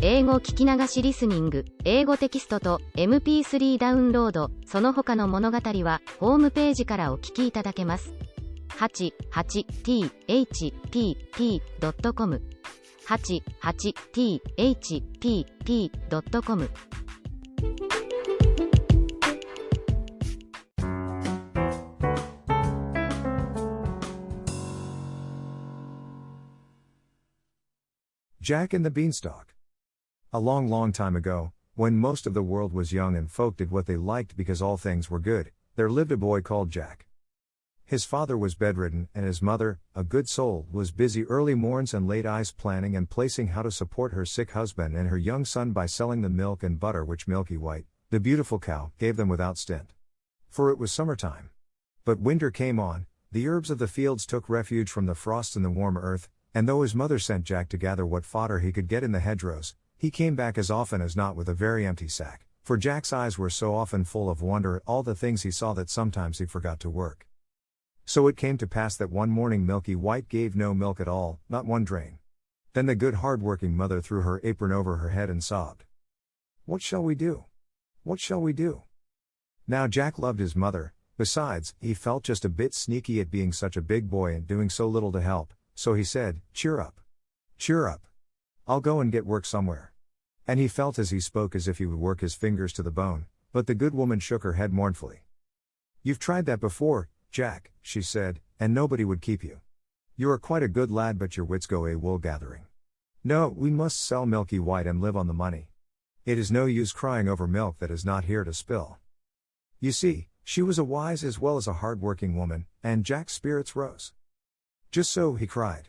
英語聞き流しリスニング、英語テキストと MP3 ダウンロード、その他の物語はホームページからお聞きいただけます。88thpp.com 88thpp.com Jack and the Beanstalk. A long, long time ago, when most of the world was young and folk did what they liked because all things were good, there lived a boy called Jack. His father was bedridden, and his mother, a good soul, was busy early morns and late eyes planning and placing how to support her sick husband and her young son by selling the milk and butter which Milky White, the beautiful cow, gave them without stint. For it was summertime. But winter came on, the herbs of the fields took refuge from the frost in the warm earth, and though his mother sent Jack to gather what fodder he could get in the hedgerows, he came back as often as not with a very empty sack, for Jack's eyes were so often full of wonder at all the things he saw that sometimes he forgot to work. So it came to pass that one morning Milky White gave no milk at all, not one drain. Then the good hard-working mother threw her apron over her head and sobbed. "What shall we do? What shall we do?" Now Jack loved his mother, besides, he felt just a bit sneaky at being such a big boy and doing so little to help. So he said, "Cheer up. Cheer up. I'll go and get work somewhere." And he felt as he spoke as if he would work his fingers to the bone, but the good woman shook her head mournfully. "You've tried that before, Jack," she said, "and nobody would keep you. You are quite a good lad, but your wits go a wool gathering. No, we must sell Milky White and live on the money. It is no use crying over milk that is not here to spill." You see, she was a wise as well as a hard-working woman, and Jack's spirits rose. "Just so," he cried.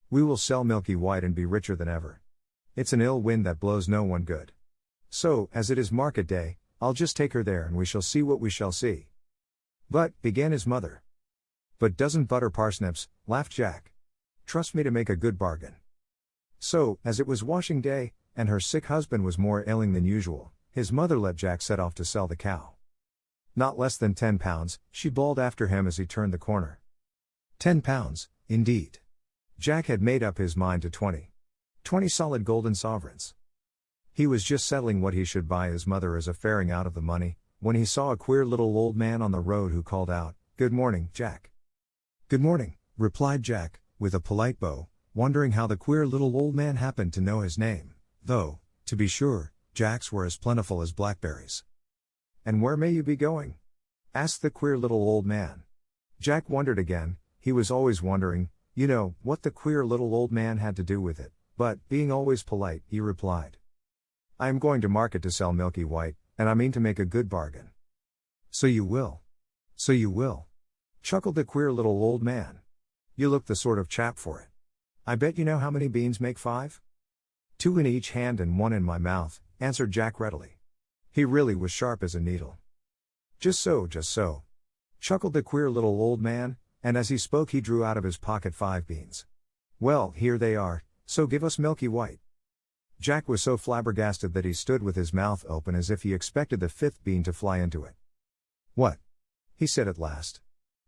"We will sell Milky White and be richer than ever. It's an ill wind that blows no one good. So, as it is market day, I'll just take her there and we shall see what we shall see." "But," began his mother. "But doesn't butter parsnips," laughed Jack. "Trust me to make a good bargain." So, as it was washing day, and her sick husband was more ailing than usual, his mother let Jack set off to sell the cow. "Not less than 10 pounds, she bawled after him as he turned the corner. 10 pounds, indeed. Jack had made up his mind to 20. 20 solid golden sovereigns. He was just settling what he should buy his mother as a faring out of the money, when he saw a queer little old man on the road who called out, "Good morning, Jack." "Good morning," replied Jack, with a polite bow, wondering how the queer little old man happened to know his name, though, to be sure, Jack's were as plentiful as blackberries. "And where may you be going?" asked the queer little old man. Jack wondered again. He was always wondering, what the queer little old man had to do with it, but, being always polite, he replied, "I am going to market to sell Milky White, and I mean to make a good bargain." "So you will. So you will," chuckled the queer little old man. "You look the sort of chap for it. I bet you know how many beans make 5? 2 in each hand and 1 in my mouth," answered Jack readily. He really was sharp as a needle. Just so," chuckled the queer little old man, and as he spoke he drew out of his pocket 5 beans. "Well, here they are, so give us Milky White." Jack was so flabbergasted that he stood with his mouth open as if he expected the 5th bean to fly into it. "What?" he said at last.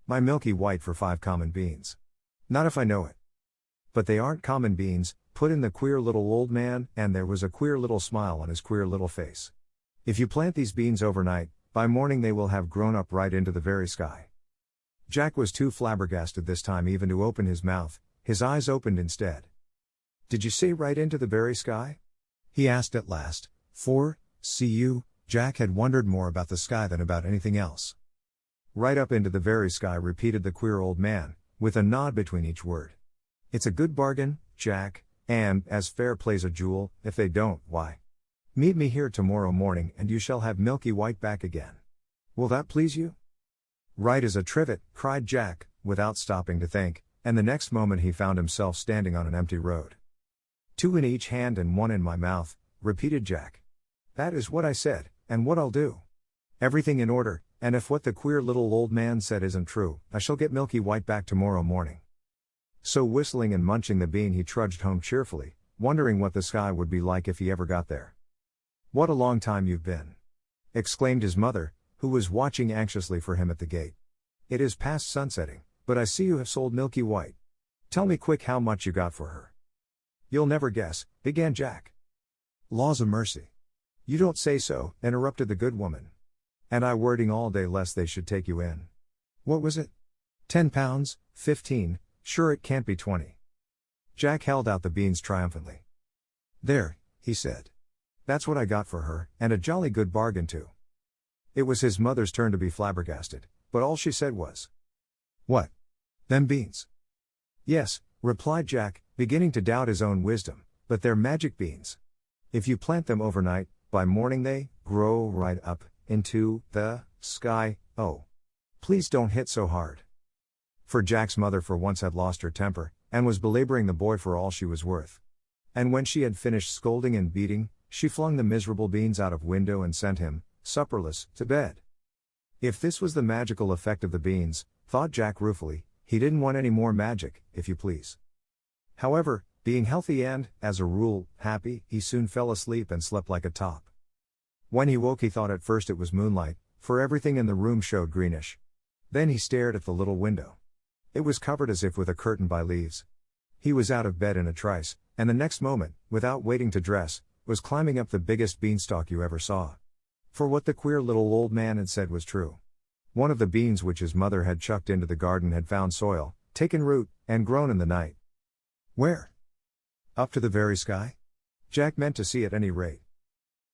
"My Milky White for 5 common beans. Not if I know it." "But they aren't common beans," put in the queer little old man, and there was a queer little smile on his queer little face. "If you plant these beans overnight, by morning they will have grown up right into the very sky." Jack was too flabbergasted this time even to open his mouth, his eyes opened instead. "Did you say right into the very sky?" he asked at last, for, Jack had wondered more about the sky than about anything else. "Right up into the very sky," repeated the queer old man, with a nod between each word. "It's a good bargain, Jack, and, as fair plays a jewel, if they don't, why, meet me here tomorrow morning and you shall have Milky White back again. Will that please you?" "Right as a trivet," cried Jack, without stopping to think, and the next moment he found himself standing on an empty road. 2 in each hand and 1 in my mouth," repeated Jack. "That is what I said, and what I'll do. Everything in order, and if what the queer little old man said isn't true, I shall get Milky White back tomorrow morning." So whistling and munching the bean he trudged home cheerfully, wondering what the sky would be like if he ever got there. "What a long time you've been!" exclaimed his mother, who was watching anxiously for him at the gate. "It is past sunsetting, but I see you have sold Milky White. Tell me quick how much you got for her." "You'll never guess," began Jack. Laws o' mercy. You don't say so, interrupted the good woman. And I wording all day lest they should take you in. What was it? £10, 15, sure it can't be 20. Jack held out the beans triumphantly. There, he said. That's what I got for her, and a jolly good bargain too. It was his mother's turn to be flabbergasted, but all she said was, What? Them beans? Yes, replied Jack, beginning to doubt his own wisdom, but they're magic beans. If you plant them overnight, by morning they grow right up into the sky. Oh. Please don't hit so hard. For Jack's mother for once had lost her temper, and was belaboring the boy for all she was worth. And when she had finished scolding and beating, she flung the miserable beans out of window and sent him, supperless, to bed. If this was the magical effect of the beans, thought Jack ruefully, he didn't want any more magic, if you please. However, being healthy and, as a rule, happy, he soon fell asleep and slept like a top. When he woke he thought at first it was moonlight, for everything in the room showed greenish. Then he stared at the little window. It was covered as if with a curtain by leaves. He was out of bed in a trice, and the next moment, without waiting to dress, was climbing up the biggest beanstalk you ever saw. For what the queer little old man had said was true. One of the beans which his mother had chucked into the garden had found soil, taken root, and grown in the night. Where? Up to the very sky? Jack meant to see at any rate.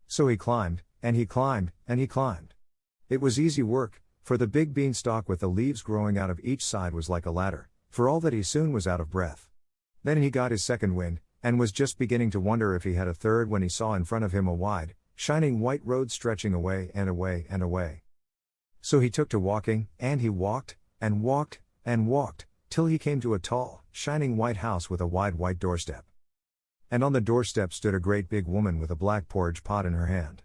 So he climbed, and he climbed, and he climbed. It was easy work, for the big beanstalk with the leaves growing out of each side was like a ladder, for all that he soon was out of breath. Then he got his second wind, and was just beginning to wonder if he had a third when he saw in front of him a wide, shining white road stretching away and away and away. So he took to walking, and he walked, and walked, and walked, till he came to a tall, shining white house with a wide white doorstep. And on the doorstep stood a great big woman with a black porridge pot in her hand.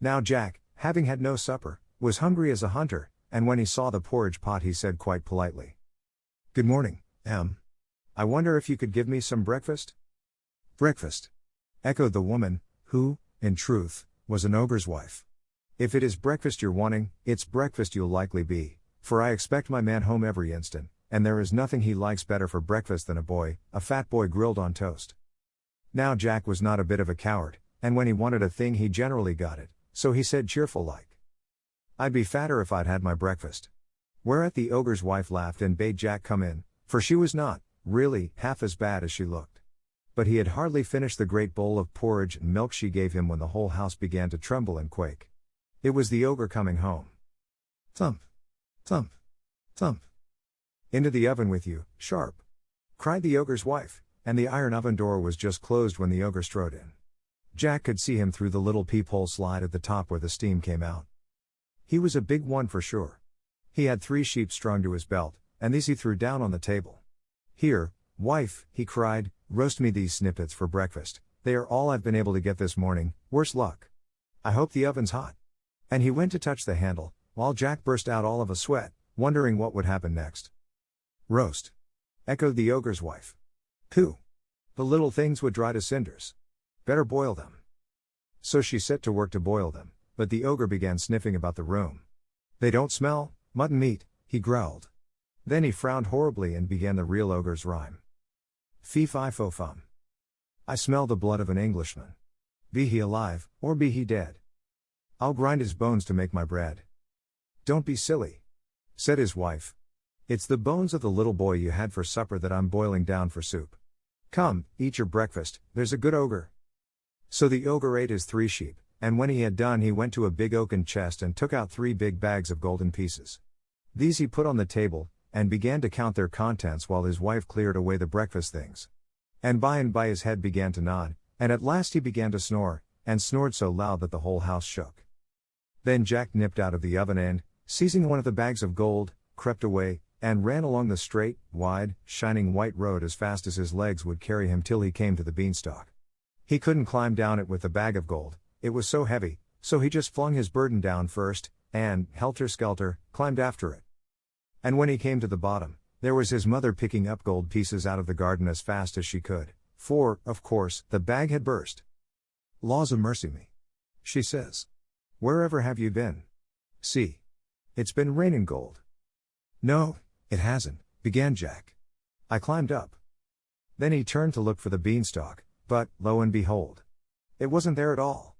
Now Jack, having had no supper, was hungry as a hunter, and when he saw the porridge pot he said quite politely, Good morning, I wonder if you could give me some breakfast? Breakfast? Echoed the woman, who, in truth, was an ogre's wife. If it is breakfast you're wanting, it's breakfast you'll likely be, for I expect my man home every instant, and there is nothing he likes better for breakfast than a fat boy grilled on toast. Now Jack was not a bit of a coward, and when he wanted a thing he generally got it, so he said cheerful like, I'd be fatter if I'd had my breakfast. Whereat the ogre's wife laughed and bade Jack come in, for she was not, really, half as bad as she looked. But he had hardly finished the great bowl of porridge and milk she gave him when the whole house began to tremble and quake. It was the ogre coming home. Thump! Thump! Thump! Into the oven with you, sharp! Cried the ogre's wife, and the iron oven door was just closed when the ogre strode in. Jack could see him through the little peephole slide at the top where the steam came out. He was a big one for sure. He had 3 sheep strung to his belt, and these he threw down on the table. Here, wife, he cried, roast me these snippets for breakfast, they are all I've been able to get this morning, worse luck. I hope the oven's hot. And he went to touch the handle, while Jack burst out all of a sweat, wondering what would happen next. Roast! Echoed the ogre's wife. Pooh! The little things would dry to cinders. Better boil them. So she set to work to boil them, but the ogre began sniffing about the room. They don't smell, mutton meat, he growled. Then he frowned horribly and began the real ogre's rhyme. Fee-fi-fo-fum. I smell the blood of an Englishman. Be he alive, or be he dead. I'll grind his bones to make my bread. Don't be silly, said his wife. It's the bones of the little boy you had for supper that I'm boiling down for soup. Come, eat your breakfast, there's a good ogre. So the ogre ate his 3 sheep, and when he had done he went to a big oaken chest and took out 3 big bags of golden pieces. These he put on the table, and began to count their contents while his wife cleared away the breakfast things. And by his head began to nod, and at last he began to snore, and snored so loud that the whole house shook. Then Jack nipped out of the oven and, seizing one of the bags of gold, crept away, and ran along the straight, wide, shining white road as fast as his legs would carry him till he came to the beanstalk. He couldn't climb down it with the bag of gold, it was so heavy, so he just flung his burden down first, and, helter-skelter, climbed after it. And when he came to the bottom, there was his mother picking up gold pieces out of the garden as fast as she could, for, of course, the bag had burst. Laws a mercy me, she says. Wherever have you been? See. It's been raining gold. No, it hasn't, began Jack. I climbed up. Then he turned to look for the beanstalk, but, lo and behold, It wasn't there at all.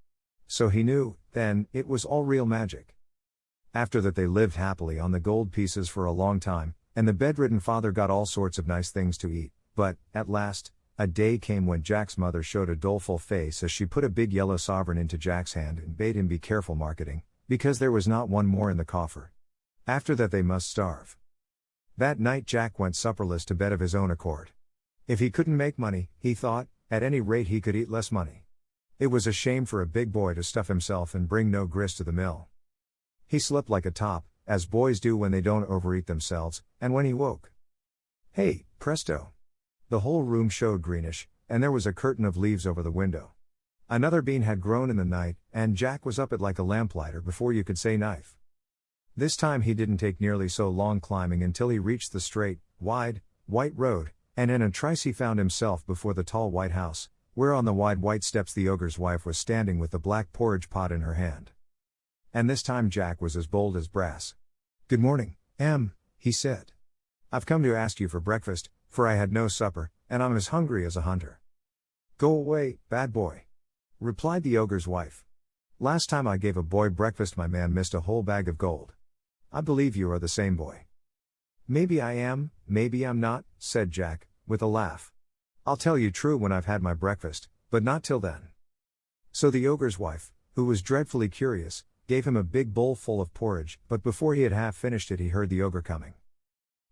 So he knew, then, it was all real magic. After that they lived happily on the gold pieces for a long time, and the bedridden father got all sorts of nice things to eat, but, at last, a day came when Jack's mother showed a doleful face as she put a big yellow sovereign into Jack's hand and bade him be careful marketing, because there was not one more in the coffer. After that they must starve. That night Jack went supperless to bed of his own accord. If he couldn't make money, he thought, at any rate he could eat less money. It was a shame for a big boy to stuff himself and bring no grist to the mill. He slept like a top, as boys do when they don't overeat themselves, and when he woke, hey, presto! The whole room showed greenish, and there was a curtain of leaves over the window. Another bean had grown in the night, and Jack was up it like a lamplighter before you could say knife. This time he didn't take nearly so long climbing until he reached the straight, wide, white road, and in a trice he found himself before the tall white house, where on the wide white steps the ogre's wife was standing with the black porridge pot in her hand. And this time Jack was as bold as brass. "Good morning, Em," he said. "I've come to ask you for breakfast, for I had no supper, and I'm as hungry as a hunter." "Go away, bad boy," replied the ogre's wife. "Last time I gave a boy breakfast my man missed a whole bag of gold. I believe you are the same boy." "Maybe I am, maybe I'm not," said Jack, with a laugh. "I'll tell you true when I've had my breakfast, but not till then." So the ogre's wife, who was dreadfully curious, gave him a big bowl full of porridge, but before he had half finished it he heard the ogre coming.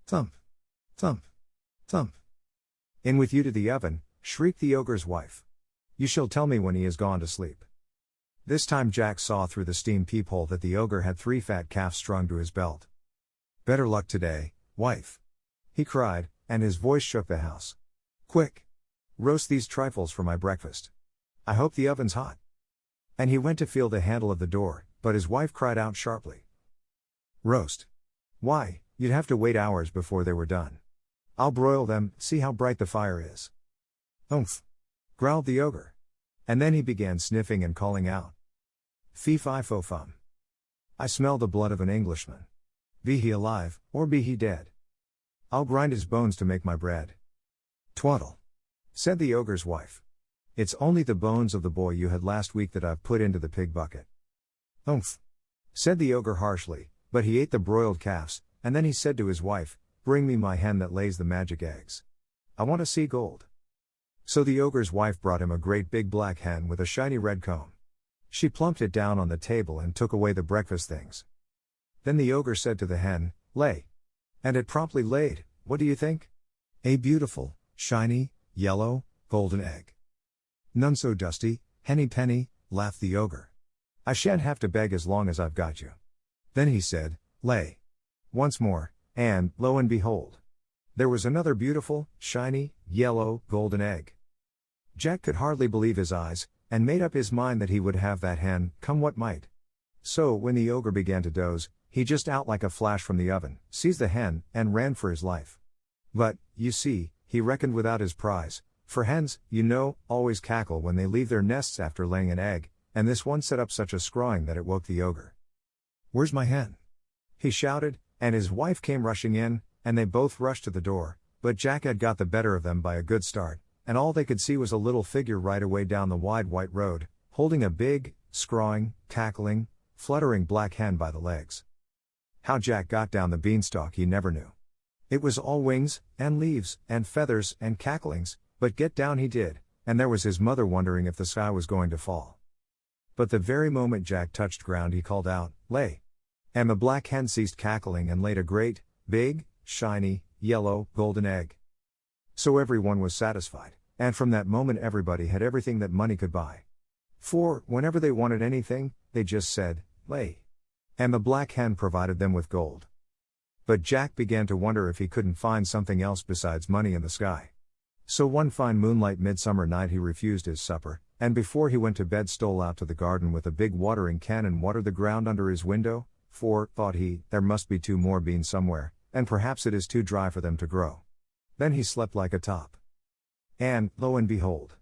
Thump! Thump! Thump! "In with you to the oven," shrieked the ogre's wife. "You shall tell me when he has gone to sleep." This time Jack saw through the steam peephole that the ogre had 3 fat calves strung to his belt. "Better luck today, wife," he cried, and his voice shook the house. "Quick! Roast these trifles for my breakfast. I hope the oven's hot." And he went to feel the handle of the door, but his wife cried out sharply. "Roast? Why, you'd have to wait hours before they were done. I'll broil them, see how bright the fire is." "Umph!" growled the ogre. And then he began sniffing and calling out. "Fee-fi-fo-fum. I smell the blood of an Englishman. Be he alive, or be he dead. I'll grind his bones to make my bread." "Twaddle," said the ogre's wife. "It's only the bones of the boy you had last week that I've put into the pig bucket." "Umph," said the ogre harshly, but he ate the broiled calves, and then he said to his wife, "Bring me my hen that lays the magic eggs. I want to see gold." So the ogre's wife brought him a great big black hen with a shiny red comb. She plumped it down on the table and took away the breakfast things. Then the ogre said to the hen, "Lay." And it promptly laid, what do you think? A beautiful, shiny, yellow, golden egg. "None so dusty, henny penny," laughed the ogre. "I shan't have to beg as long as I've got you." Then he said, "Lay." Once more, and, lo and behold, there was another beautiful, shiny, yellow, golden egg. Jack could hardly believe his eyes, and made up his mind that he would have that hen, come what might. So, when the ogre began to doze, he just out like a flash from the oven, seized the hen, and ran for his life. But, you see, he reckoned without his prize, for hens, you know, always cackle when they leave their nests after laying an egg, and this one set up such a scrawling that it woke the ogre. "Where's my hen?" he shouted, and his wife came rushing in, and they both rushed to the door, but Jack had got the better of them by a good start, and all they could see was a little figure right away down the wide white road, holding a big, scrawling, cackling, fluttering black hen by the legs. How Jack got down the beanstalk he never knew. It was all wings, and leaves, and feathers, and cacklings, but get down he did, and there was his mother wondering if the sky was going to fall. But the very moment Jack touched ground he called out, "Lay!" And the black hen ceased cackling and laid a great, big, shiny, yellow, golden egg. So everyone was satisfied, and from that moment everybody had everything that money could buy. For, whenever they wanted anything, they just said, "Lay." And the black hen provided them with gold. But Jack began to wonder if he couldn't find something else besides money in the sky. So one fine moonlight midsummer night he refused his supper, and before he went to bed stole out to the garden with a big watering can and watered the ground under his window, for, thought he, there must be 2 more beans somewhere, and perhaps it is too dry for them to grow. Then he slept like a top. And, lo and behold,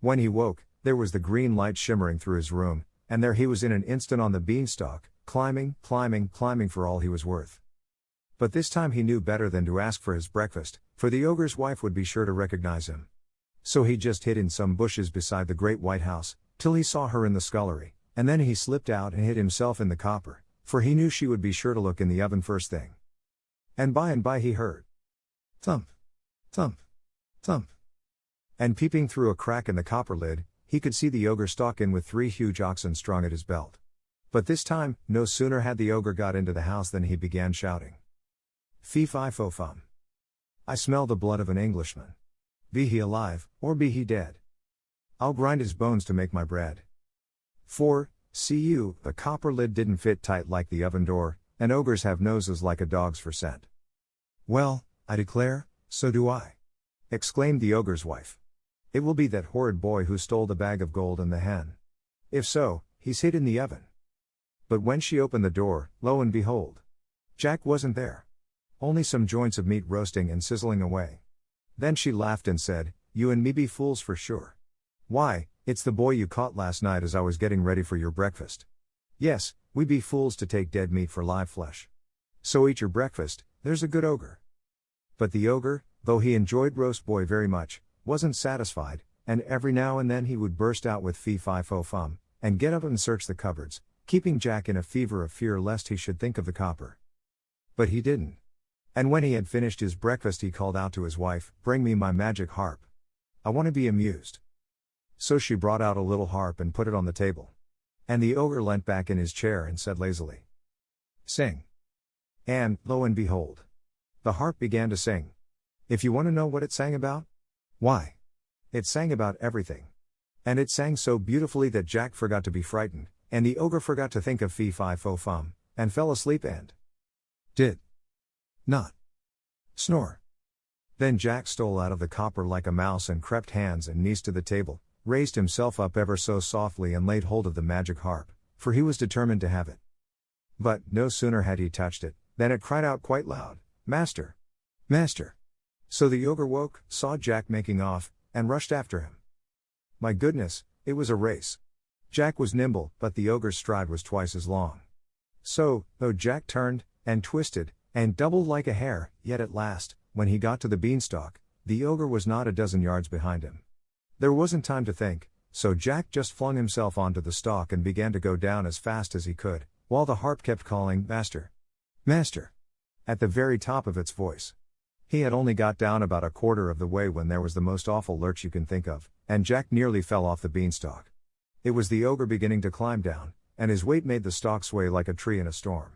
when he woke, there was the green light shimmering through his room, and there he was in an instant on the beanstalk, climbing, climbing, climbing for all he was worth. But this time he knew better than to ask for his breakfast, for the ogre's wife would be sure to recognize him. So he just hid in some bushes beside the great white house, till he saw her in the scullery, and then he slipped out and hid himself in the copper, for he knew she would be sure to look in the oven first thing. And by he heard thump, thump, thump. And peeping through a crack in the copper lid, he could see the ogre stalk in with 3 huge oxen strung at his belt. But this time, no sooner had the ogre got into the house than he began shouting. Fee-fi-fo-fum. I smell the blood of an Englishman. Be he alive, or be he dead. I'll grind his bones to make my bread. For, see you, the copper lid didn't fit tight like the oven door, and ogres have noses like a dog's for scent. Well, I declare, so do I, exclaimed the ogre's wife. It will be that horrid boy who stole the bag of gold and the hen. If so, he's hid in the oven. But when she opened the door, lo and behold, Jack wasn't there. Only some joints of meat roasting and sizzling away. Then she laughed and said, You and me be fools for sure. Why, it's the boy you caught last night as I was getting ready for your breakfast. Yes, we be fools to take dead meat for live flesh. So eat your breakfast, there's a good ogre. But the ogre, though he enjoyed roast boy very much, wasn't satisfied, and every now and then he would burst out with fee-fi-fo-fum, and get up and search the cupboards, keeping Jack in a fever of fear lest he should think of the copper. But he didn't. And when he had finished his breakfast he called out to his wife, Bring me my magic harp. I want to be amused. So she brought out a little harp and put it on the table. And the ogre leant back in his chair and said lazily, Sing. And, lo and behold, the harp began to sing. If you want to know what it sang about? Why, it sang about everything. And it sang so beautifully that Jack forgot to be frightened, and the ogre forgot to think of fee-fi-fo-fum, and fell asleep and did not snore. Then Jack stole out of the copper like a mouse and crept hands and knees to the table, raised himself up ever so softly and laid hold of the magic harp, for he was determined to have it. But, no sooner had he touched it, than it cried out quite loud, Master! Master! So the ogre woke, saw Jack making off, and rushed after him. My goodness, it was a race. Jack was nimble, but the ogre's stride was twice as long. So, though Jack turned, and twisted, and doubled like a hare, yet at last, when he got to the beanstalk, the ogre was not a dozen yards behind him. There wasn't time to think, so Jack just flung himself onto the stalk and began to go down as fast as he could, while the harp kept calling, Master! Master! At the very top of its voice. He had only got down about a quarter of the way when there was the most awful lurch you can think of, and Jack nearly fell off the beanstalk. It was the ogre beginning to climb down, and his weight made the stalk sway like a tree in a storm.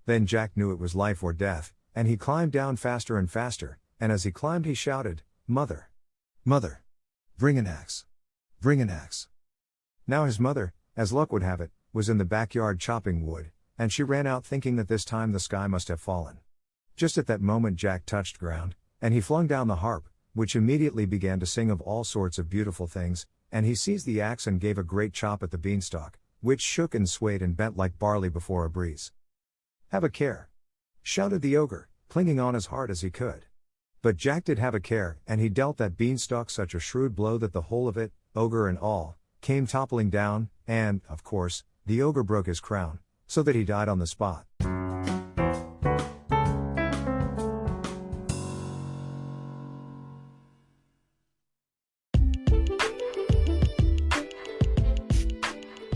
Then Jack knew it was life or death, and he climbed down faster and faster, and as he climbed he shouted, Mother! Mother! Bring an axe! Bring an axe! Now his mother, as luck would have it, was in the backyard chopping wood, and she ran out thinking that this time the sky must have fallen. Just at that moment Jack touched ground, and he flung down the harp, which immediately began to sing of all sorts of beautiful things, and he seized the axe and gave a great chop at the beanstalk, which shook and swayed and bent like barley before a breeze. Have a care! Shouted the ogre, clinging on as hard as he could. But Jack did have a care, and he dealt that beanstalk such a shrewd blow that the whole of it, ogre and all, came toppling down, and, of course, the ogre broke his crown, so that he died on the spot.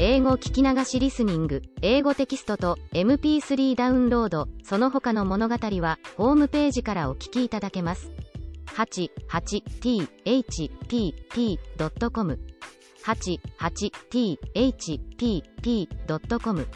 英語聞き流しリスニング、英語テキストと MP3 ダウンロード、その他の物語はホームページからお聞きいただけます。88thpp.com 88thpp.com